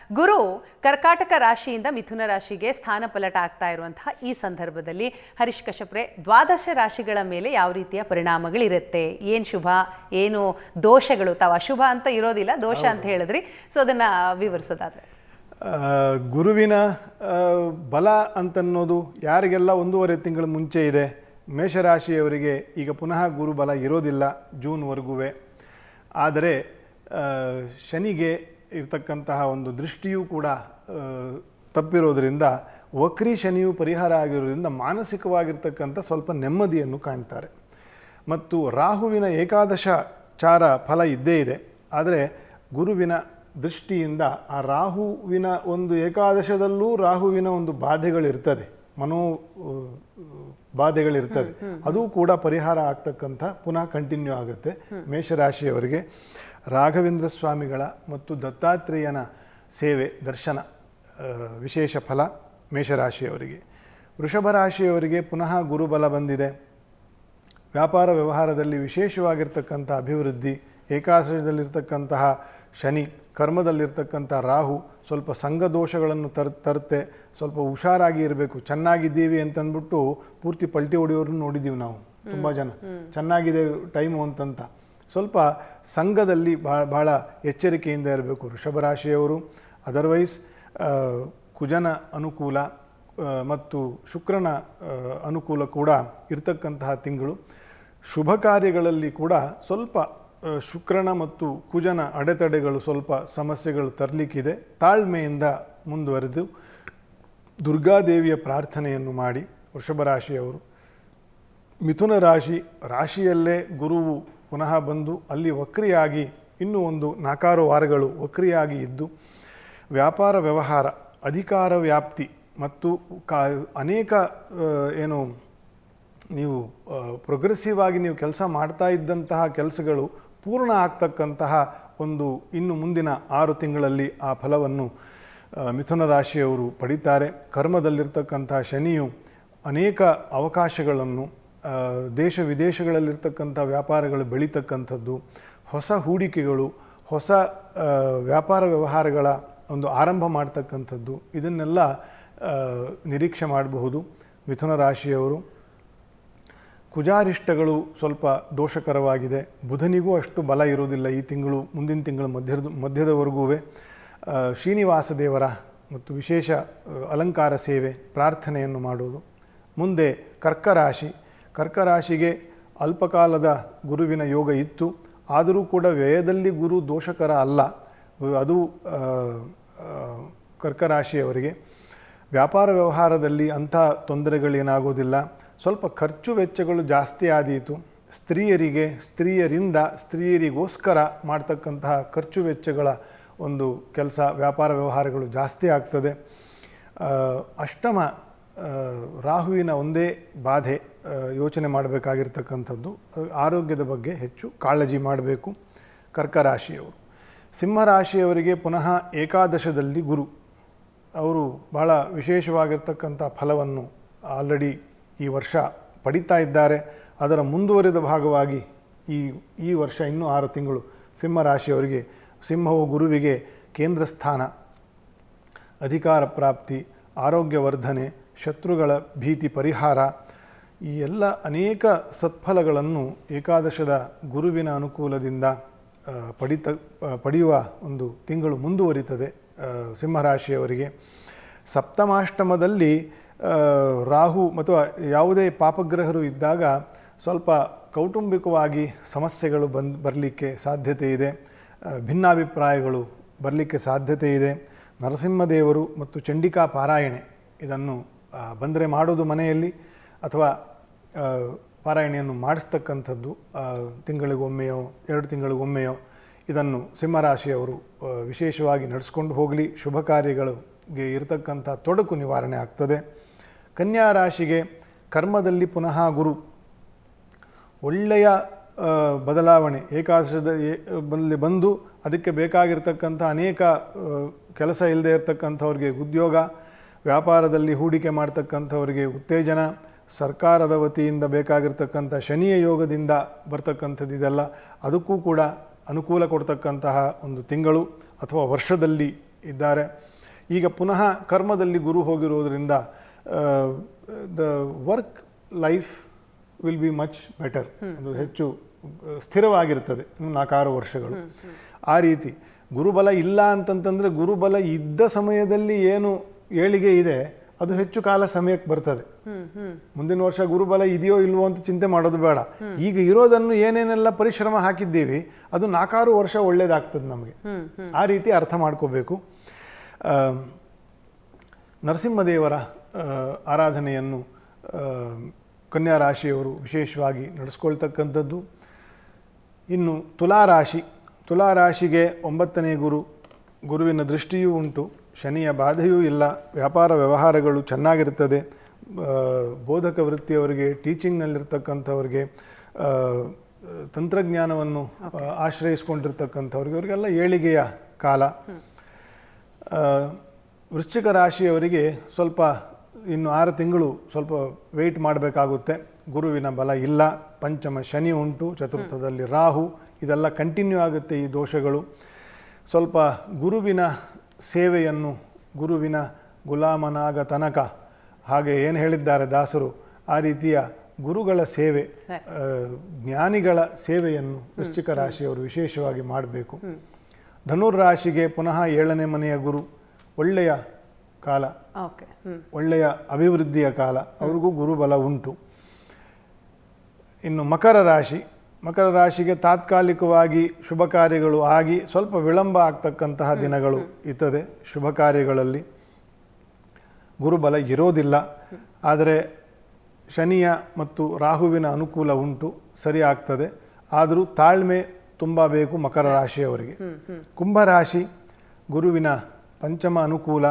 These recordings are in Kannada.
ಗುರು ಕರ್ಕಾಟಕ ರಾಶಿಯಿಂದ ಮಿಥುನ ರಾಶಿಗೆ ಸ್ಥಾನಪಲಟ ಆಗ್ತಾ ಇರುವಂತಹ ಈ ಸಂದರ್ಭದಲ್ಲಿ ಹರೀಶ್ ಕಶ್ಯಪ್ರೆ, ದ್ವಾದಶ ರಾಶಿಗಳ ಮೇಲೆ ಯಾವ ರೀತಿಯ ಪರಿಣಾಮಗಳಿರುತ್ತೆ, ಏನು ಶುಭ ಏನು ದೋಷಗಳು? ತಾವು ಅಶುಭ ಅಂತ ಇರೋದಿಲ್ಲ, ದೋಷ ಅಂತ ಹೇಳಿದ್ರಿ, ಸೊ ಅದನ್ನು ವಿವರಿಸೋದಾದ್ರೆ. ಗುರುವಿನ ಬಲ ಅಂತನ್ನೋದು ಯಾರಿಗೆಲ್ಲ 1.5 ತಿಂಗಳ ಮುಂಚೆ ಇದೆ, ಮೇಷರಾಶಿಯವರಿಗೆ ಈಗ ಪುನಃ ಗುರುಬಲ ಇರೋದಿಲ್ಲ ಜೂನ್ವರೆಗೂ. ಆದರೆ ಶನಿಗೆ ಇರ್ತಕ್ಕಂತಹ ಒಂದು ದೃಷ್ಟಿಯೂ ಕೂಡ ತಪ್ಪಿರೋದ್ರಿಂದ, ವಕ್ರಿ ಶನಿಯು ಪರಿಹಾರ ಆಗಿರೋದ್ರಿಂದ ಮಾನಸಿಕವಾಗಿರ್ತಕ್ಕಂಥ ಸ್ವಲ್ಪ ನೆಮ್ಮದಿಯನ್ನು ಕಾಣ್ತಾರೆ. ಮತ್ತು ರಾಹುವಿನ ಏಕಾದಶ ಚಾರ ಫಲ ಇದ್ದೇ ಇದೆ. ಆದರೆ ಗುರುವಿನ ದೃಷ್ಟಿಯಿಂದ ಆ ರಾಹುವಿನ ಒಂದು ಏಕಾದಶದಲ್ಲೂ ರಾಹುವಿನ ಒಂದು ಬಾಧೆಗಳಿರ್ತದೆ, ಬಾಧೆಗಳಿರ್ತದೆ, ಅದು ಕೂಡ ಪರಿಹಾರ ಆಗ್ತಕ್ಕಂಥ ಪುನಃ ಕಂಟಿನ್ಯೂ ಆಗುತ್ತೆ. ಮೇಷರಾಶಿಯವರಿಗೆ ರಾಘವೇಂದ್ರ ಸ್ವಾಮಿಗಳ ಮತ್ತು ದತ್ತಾತ್ರೇಯನ ಸೇವೆ ದರ್ಶನ ವಿಶೇಷ ಫಲ ಮೇಷರಾಶಿಯವರಿಗೆ. ವೃಷಭ ರಾಶಿಯವರಿಗೆ ಪುನಃ ಗುರುಬಲ ಬಂದಿದೆ. ವ್ಯಾಪಾರ ವ್ಯವಹಾರದಲ್ಲಿ ವಿಶೇಷವಾಗಿರ್ತಕ್ಕಂಥ ಅಭಿವೃದ್ಧಿ, ಏಕಾದಶದಲ್ಲಿರ್ತಕ್ಕಂತಹ ಶನಿ, ಕರ್ಮದಲ್ಲಿರ್ತಕ್ಕಂಥ ರಾಹು ಸ್ವಲ್ಪ ಸಂಘದೋಷಗಳನ್ನು ತರುತ್ತೆ. ಸ್ವಲ್ಪ ಹುಷಾರಾಗಿ ಇರಬೇಕು. ಚೆನ್ನಾಗಿದ್ದೀವಿ ಅಂತಂದ್ಬಿಟ್ಟು ಪೂರ್ತಿ ಪಲ್ಟಿ ಹೊಡೆಯೋರನ್ನು ನೋಡಿದ್ದೀವಿ ನಾವು, ತುಂಬ ಜನ. ಚೆನ್ನಾಗಿದೆ ಟೈಮು ಅಂತಂತ ಸ್ವಲ್ಪ ಸಂಘದಲ್ಲಿ ಭಾಳ ಎಚ್ಚರಿಕೆಯಿಂದ ಇರಬೇಕು ವೃಷಭರಾಶಿಯವರು. ಅದರ್ವೈಸ್ ಕುಜನ ಅನುಕೂಲ ಮತ್ತು ಶುಕ್ರನ ಅನುಕೂಲ ಕೂಡ ಇರತಕ್ಕಂತಹ ತಿಂಗಳು. ಶುಭ ಕಾರ್ಯಗಳಲ್ಲಿ ಕೂಡ ಸ್ವಲ್ಪ ಶುಕ್ರನ ಮತ್ತು ಕುಜನ ಅಡೆತಡೆಗಳು ಸ್ವಲ್ಪ ಸಮಸ್ಯೆಗಳು ತರಲಿಕ್ಕಿದೆ. ತಾಳ್ಮೆಯಿಂದ ಮುಂದುವರೆದು ದುರ್ಗಾದೇವಿಯ ಪ್ರಾರ್ಥನೆಯನ್ನು ಮಾಡಿ ವೃಷಭ ರಾಶಿಯವರು. ಮಿಥುನ ರಾಶಿಯಲ್ಲೇ ಗುರುವು ಪುನಃ ಬಂದು ಅಲ್ಲಿ ವಕ್ರಿಯಾಗಿ ಇನ್ನೂ ಒಂದು 4 ವಾರಗಳು ವಕ್ರಿಯಾಗಿ ಇದ್ದು, ವ್ಯಾಪಾರ ವ್ಯವಹಾರ, ಅಧಿಕಾರ ವ್ಯಾಪ್ತಿ ಮತ್ತು ಅನೇಕ ಏನು ನೀವು ಪ್ರೋಗ್ರೆಸಿವ್ ಆಗಿ ನೀವು ಕೆಲಸ ಮಾಡ್ತಾ ಇದ್ದಂತಹ ಕೆಲಸಗಳು ಪೂರ್ಣ ಆಗ್ತಕ್ಕಂತಹ ಒಂದು ಇನ್ನು ಮುಂದಿನ 6 ತಿಂಗಳಲ್ಲಿ ಆ ಫಲವನ್ನು ಮಿಥುನ ರಾಶಿಯವರು ಪಡಿತಾರೆ. ಕರ್ಮದಲ್ಲಿರ್ತಕ್ಕಂತಹ ಶನಿಯು ಅನೇಕ ಅವಕಾಶಗಳನ್ನು, ದೇಶ ವಿದೇಶಗಳಲ್ಲಿರ್ತಕ್ಕಂಥ ವ್ಯಾಪಾರಗಳು ಬೆಳೀತಕ್ಕಂಥದ್ದು, ಹೊಸ ಹೂಡಿಕೆಗಳು, ಹೊಸ ವ್ಯಾಪಾರ ವ್ಯವಹಾರಗಳ ಒಂದು ಆರಂಭ ಮಾಡ್ತಕ್ಕಂಥದ್ದು, ಇದನ್ನೆಲ್ಲ ನಿರೀಕ್ಷೆ ಮಾಡಬಹುದು ಮಿಥುನ ರಾಶಿಯವರು. ಕುಜಾರಿಷ್ಟಗಳು ಸ್ವಲ್ಪ ದೋಷಕರವಾಗಿದೆ. ಬುಧನಿಗೂ ಅಷ್ಟು ಬಲ ಇರುವುದಿಲ್ಲ ಈ ತಿಂಗಳು, ಮುಂದಿನ ತಿಂಗಳು ಮಧ್ಯದವರೆಗೂ. ಶ್ರೀನಿವಾಸ ದೇವರ ಮತ್ತು ವಿಶೇಷ ಅಲಂಕಾರ ಸೇವೆ ಪ್ರಾರ್ಥನೆಯನ್ನು ಮಾಡುವುದು. ಮುಂದೆ ಕರ್ಕರಾಶಿಗೆ ಅಲ್ಪಕಾಲದ ಗುರುವಿನ ಯೋಗ ಇತ್ತು, ಆದರೂ ಕೂಡ ವ್ಯಯದಲ್ಲಿ ಗುರು ದೋಷಕರ ಅಲ್ಲ. ಅದು ಕರ್ಕರಾಶಿಯವರಿಗೆ ವ್ಯಾಪಾರ ವ್ಯವಹಾರದಲ್ಲಿ ಅಂಥ ತೊಂದರೆಗಳೇನಾಗೋದಿಲ್ಲ. ಸ್ವಲ್ಪ ಖರ್ಚು ವೆಚ್ಚಗಳು ಜಾಸ್ತಿ ಆದೀತು. ಸ್ತ್ರೀಯರಿಗೋಸ್ಕರ ಮಾಡ್ತಕ್ಕಂತಹ ಖರ್ಚು ವೆಚ್ಚಗಳ ಒಂದು ಕೆಲಸ, ವ್ಯಾಪಾರ ವ್ಯವಹಾರಗಳು ಜಾಸ್ತಿ ಆಗ್ತದೆ. ಅಷ್ಟಮ ರಾಹುವಿನ ಒಂದೇ ಬಾಧೆ ಯೋಚನೆ ಮಾಡಬೇಕಾಗಿರ್ತಕ್ಕಂಥದ್ದು, ಆರೋಗ್ಯದ ಬಗ್ಗೆ ಹೆಚ್ಚು ಕಾಳಜಿ ಮಾಡಬೇಕು ಕರ್ಕರಾಶಿಯವರು. ಸಿಂಹರಾಶಿಯವರಿಗೆ ಪುನಃ ಏಕಾದಶದಲ್ಲಿ ಗುರು, ಅವರು ಭಾಳ ವಿಶೇಷವಾಗಿರ್ತಕ್ಕಂಥ ಫಲವನ್ನು ಆಲ್ರೆಡಿ ಈ ವರ್ಷ ಪಡಿತಾ ಇದ್ದಾರೆ. ಅದರ ಮುಂದುವರಿದ ಭಾಗವಾಗಿ ಈ ವರ್ಷ ಇನ್ನೂ 6 ತಿಂಗಳು ಸಿಂಹರಾಶಿಯವರಿಗೆ, ಸಿಂಹವು ಗುರುವಿಗೆ ಕೇಂದ್ರ ಸ್ಥಾನ, ಅಧಿಕಾರ ಪ್ರಾಪ್ತಿ, ಆರೋಗ್ಯ ವರ್ಧನೆ, ಶತ್ರುಗಳ ಭೀತಿ ಪರಿಹಾರ, ಈ ಎಲ್ಲ ಅನೇಕ ಸತ್ಫಲಗಳನ್ನು ಏಕಾದಶದ ಗುರುವಿನ ಅನುಕೂಲದಿಂದ ಪಡೆಯುವ ಒಂದು ತಿಂಗಳು ಮುಂದುವರಿತದೆ ಸಿಂಹರಾಶಿಯವರಿಗೆ. ಸಪ್ತಮಾಷ್ಟಮದಲ್ಲಿ ರಾಹು ಅಥವಾ ಯಾವುದೇ ಪಾಪಗ್ರಹರು ಇದ್ದಾಗ ಸ್ವಲ್ಪ ಕೌಟುಂಬಿಕವಾಗಿ ಸಮಸ್ಯೆಗಳು ಬರಲಿಕ್ಕೆ ಸಾಧ್ಯತೆ ಇದೆ. ಭಿನ್ನಾಭಿಪ್ರಾಯಗಳು ಬರಲಿಕ್ಕೆ ಸಾಧ್ಯತೆ ಇದೆ. ನರಸಿಂಹದೇವರು ಮತ್ತು ಚಂಡಿಕಾ ಪಾರಾಯಣೆ ಇದನ್ನು ಬಂದರೆ ಮಾಡೋದು ಮನೆಯಲ್ಲಿ, ಅಥವಾ ಪಾರಾಯಣೆಯನ್ನು ಮಾಡಿಸ್ತಕ್ಕಂಥದ್ದು ತಿಂಗಳಿಗೊಮ್ಮೆಯೋ 2 ತಿಂಗಳಿಗೊಮ್ಮೆಯೋ ಇದನ್ನು ಸಿಂಹರಾಶಿಯವರು ವಿಶೇಷವಾಗಿ ನಡೆಸ್ಕೊಂಡು ಹೋಗಲಿ. ಶುಭ ಕಾರ್ಯಗಳಿಗೆ ಇರತಕ್ಕಂಥ ತೊಡಕು ನಿವಾರಣೆ ಆಗ್ತದೆ. ಕನ್ಯಾ ರಾಶಿಗೆ ಕರ್ಮದಲ್ಲಿ ಪುನಃ ಗುರು ಒಳ್ಳೆಯ ಬದಲಾವಣೆ, ಏಕಾದಶದಲ್ಲಿ ಬಂದು ಅದಕ್ಕೆ ಬೇಕಾಗಿರ್ತಕ್ಕಂಥ ಅನೇಕ ಕೆಲಸ ಇಲ್ಲದೆ ಇರತಕ್ಕಂಥವ್ರಿಗೆ ಉದ್ಯೋಗ, ವ್ಯಾಪಾರದಲ್ಲಿ ಹೂಡಿಕೆ ಮಾಡ್ತಕ್ಕಂಥವ್ರಿಗೆ ಉತ್ತೇಜನ, ಸರ್ಕಾರದ ವತಿಯಿಂದ ಬೇಕಾಗಿರ್ತಕ್ಕಂಥ ಶನಿಯ ಯೋಗದಿಂದ ಬರ್ತಕ್ಕಂಥದ್ದು ಇದೆಲ್ಲ ಅದಕ್ಕೂ ಕೂಡ ಅನುಕೂಲ ಕೊಡ್ತಕ್ಕಂತಹ ಒಂದು ತಿಂಗಳು ಅಥವಾ ವರ್ಷದಲ್ಲಿ ಇದ್ದಾರೆ. ಈಗ ಪುನಃ ಕರ್ಮದಲ್ಲಿ ಗುರು ಹೋಗಿರೋದ್ರಿಂದ the work life will be much better, ಅದು ಹೆಚ್ಚು ಸ್ಥಿರವಾಗಿರ್ತದೆ 4 ವರ್ಷಗಳು. ಆ ರೀತಿ ಗುರುಬಲ ಇಲ್ಲ ಅಂತಂತಂದರೆ ಗುರುಬಲ ಇದ್ದ ಸಮಯದಲ್ಲಿ ಏನು ಏಳಿಗೆ ಇದೆ ಅದು ಹೆಚ್ಚು ಕಾಲ ಸಮಯಕ್ಕೆ ಬರ್ತದೆ. ಮುಂದಿನ ವರ್ಷ ಗುರುಬಲ ಇದೆಯೋ ಇಲ್ವೋ ಅಂತ ಚಿಂತೆ ಮಾಡೋದು ಬೇಡ. ಈಗ ಇರೋದನ್ನು ಏನೇನೆಲ್ಲ ಪರಿಶ್ರಮ ಹಾಕಿದ್ದೀವಿ ಅದು 4 ವರ್ಷ ಒಳ್ಳೇದಾಗ್ತದೆ ನಮಗೆ. ಆ ರೀತಿ ಅರ್ಥ ಮಾಡ್ಕೋಬೇಕು. ನರಸಿಂಹದೇವರ ಆರಾಧನೆಯನ್ನು ಕನ್ಯಾ ರಾಶಿಯವರು ವಿಶೇಷವಾಗಿ ನಡೆಸ್ಕೊಳ್ತಕ್ಕಂಥದ್ದು. ಇನ್ನು ತುಲಾರಾಶಿಗೆ 9ನೇ ಗುರುವಿನ ದೃಷ್ಟಿಯೂ ಉಂಟು, ಶನಿಯ ಬಾಧೆಯೂ ಇಲ್ಲ, ವ್ಯಾಪಾರ ವ್ಯವಹಾರಗಳು ಚೆನ್ನಾಗಿರ್ತದೆ. ಬೋಧಕ ವೃತ್ತಿಯವರಿಗೆ, ಟೀಚಿಂಗ್ನಲ್ಲಿರ್ತಕ್ಕಂಥವ್ರಿಗೆ, ತಂತ್ರಜ್ಞಾನವನ್ನು ಆಶ್ರಯಿಸ್ಕೊಂಡಿರ್ತಕ್ಕಂಥವ್ರಿಗೆ ಅವರಿಗೆಲ್ಲ ಏಳಿಗೆಯ ಕಾಲ. ವೃಶ್ಚಿಕ ರಾಶಿಯವರಿಗೆ ಸ್ವಲ್ಪ ಇನ್ನು 6 ತಿಂಗಳು ಸ್ವಲ್ಪ ವೆಯ್ಟ್ ಮಾಡಬೇಕಾಗುತ್ತೆ. ಗುರುವಿನ ಬಲ ಇಲ್ಲ, ಪಂಚಮ ಶನಿ ಉಂಟು, ಚತುರ್ಥದಲ್ಲಿ ರಾಹು, ಇದೆಲ್ಲ ಕಂಟಿನ್ಯೂ ಆಗುತ್ತೆ ಈ ದೋಷಗಳು. ಸ್ವಲ್ಪ ಗುರುವಿನ ಸೇವೆಯನ್ನು, ಗುರುವಿನ ಗುಲಾಮನಾಗ ತನಕ, ಹಾಗೆ ಏನು ಹೇಳಿದ್ದಾರೆ ದಾಸರು, ಆ ರೀತಿಯ ಗುರುಗಳ ಸೇವೆ, ಜ್ಞಾನಿಗಳ ಸೇವೆಯನ್ನು ವೃಶ್ಚಿಕ ರಾಶಿಯವರು ವಿಶೇಷವಾಗಿ ಮಾಡಬೇಕು. ಧನುರ್ರಾಶಿಗೆ ಪುನಃ 7ನೇ ಮನೆಯ ಗುರು, ಒಳ್ಳೆಯ ಕಾಲ, ಒಳ್ಳೆಯ ಅಭಿವೃದ್ಧಿಯ ಕಾಲ, ಅವ್ರಿಗೂ ಗುರುಬಲ ಉಂಟು. ಇನ್ನು ಮಕರ ರಾಶಿಗೆ ತಾತ್ಕಾಲಿಕವಾಗಿ ಶುಭ ಕಾರ್ಯಗಳು ಆಗಿ ಸ್ವಲ್ಪ ವಿಳಂಬ ಆಗ್ತಕ್ಕಂತಹ ದಿನಗಳು ಇರ್ತದೆ. ಶುಭ ಕಾರ್ಯಗಳಲ್ಲಿ ಗುರುಬಲ ಇರೋದಿಲ್ಲ, ಆದರೆ ಶನಿಯ ಮತ್ತು ರಾಹುವಿನ ಅನುಕೂಲ ಉಂಟು, ಸರಿ ಆಗ್ತದೆ. ಆದರೂ ತಾಳ್ಮೆ ತುಂಬ ಬೇಕು ಮಕರ ರಾಶಿಯವರಿಗೆ. ಕುಂಭರಾಶಿ ಗುರುವಿನ ಪಂಚಮ ಅನುಕೂಲ,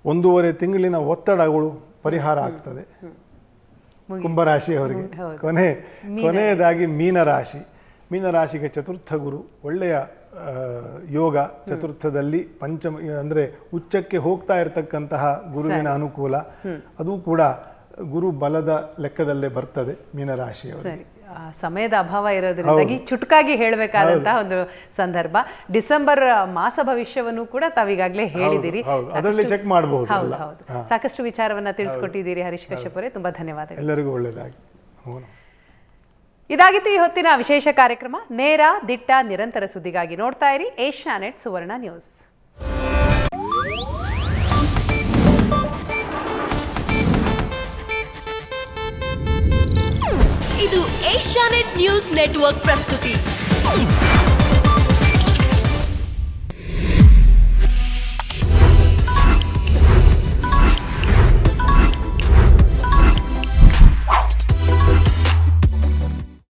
1.5 ತಿಂಗಳಿನ ಒತ್ತಡಗಳು ಪರಿಹಾರ ಆಗ್ತದೆ ಕುಂಭರಾಶಿಯವರಿಗೆ. ಕೊನೆಯದಾಗಿ ಮೀನರಾಶಿಗೆ ಚತುರ್ಥ ಗುರು, ಒಳ್ಳೆಯ ಯೋಗ, ಚತುರ್ಥದಲ್ಲಿ ಪಂಚಮ ಅಂದರೆ ಉಚ್ಚಕ್ಕೆ ಹೋಗ್ತಾ ಇರತಕ್ಕಂತಹ ಗುರುವಿನ ಅನುಕೂಲ, ಅದು ಕೂಡ ಗುರು ಬಲದ ಲೆಕ್ಕದಲ್ಲೇ ಬರ್ತದೆ ಮೀನರಾಶಿಯವರಿಗೆ. ಸಮಯದ ಅಭಾವ ಇರೋದ್ರಿಂದಾಗಿ ಚುಟುಕಾಗಿ ಹೇಳಬೇಕಾದಂತಹ ಒಂದು ಸಂದರ್ಭ. ಡಿಸೆಂಬರ್ ಮಾಸ ಭವಿಷ್ಯವನ್ನು ಕೂಡ ತಾವೀಗಾಗಲೇ ಹೇಳಿದಿರಿ, ಅದರಲ್ಲಿ ಚೆಕ್ ಮಾಡಬಹುದು. ಹೌದು, ಸಾಕಷ್ಟು ವಿಚಾರವನ್ನ ತಿಳಿಸ್ಕೊಟ್ಟಿದ್ದೀರಿ ಹರೀಶ್ ಕಶ್ಯಪ್ ಅವರೇ, ತುಂಬಾ ಧನ್ಯವಾದಗಳು. ಎಲ್ಲರಿಗೂ ಒಳ್ಳೆಯದಾಗಿ. ಇದಾಗಿತ್ತು ಈ ಹೊತ್ತಿನ ವಿಶೇಷ ಕಾರ್ಯಕ್ರಮ. ನೇರ, ದಿಟ್ಟ, ನಿರಂತರ ಸುದ್ದಿಗಾಗಿ ನೋಡ್ತಾ ಇರಿ ಏಷ್ಯಾನೆಟ್ ಸುವರ್ಣ ನ್ಯೂಸ್. ಇದು ಏಷ್ಯಾನೆಟ್ ನ್ಯೂಸ್ ನೆಟ್ವರ್ಕ್ ಪ್ರಸ್ತುತಿ.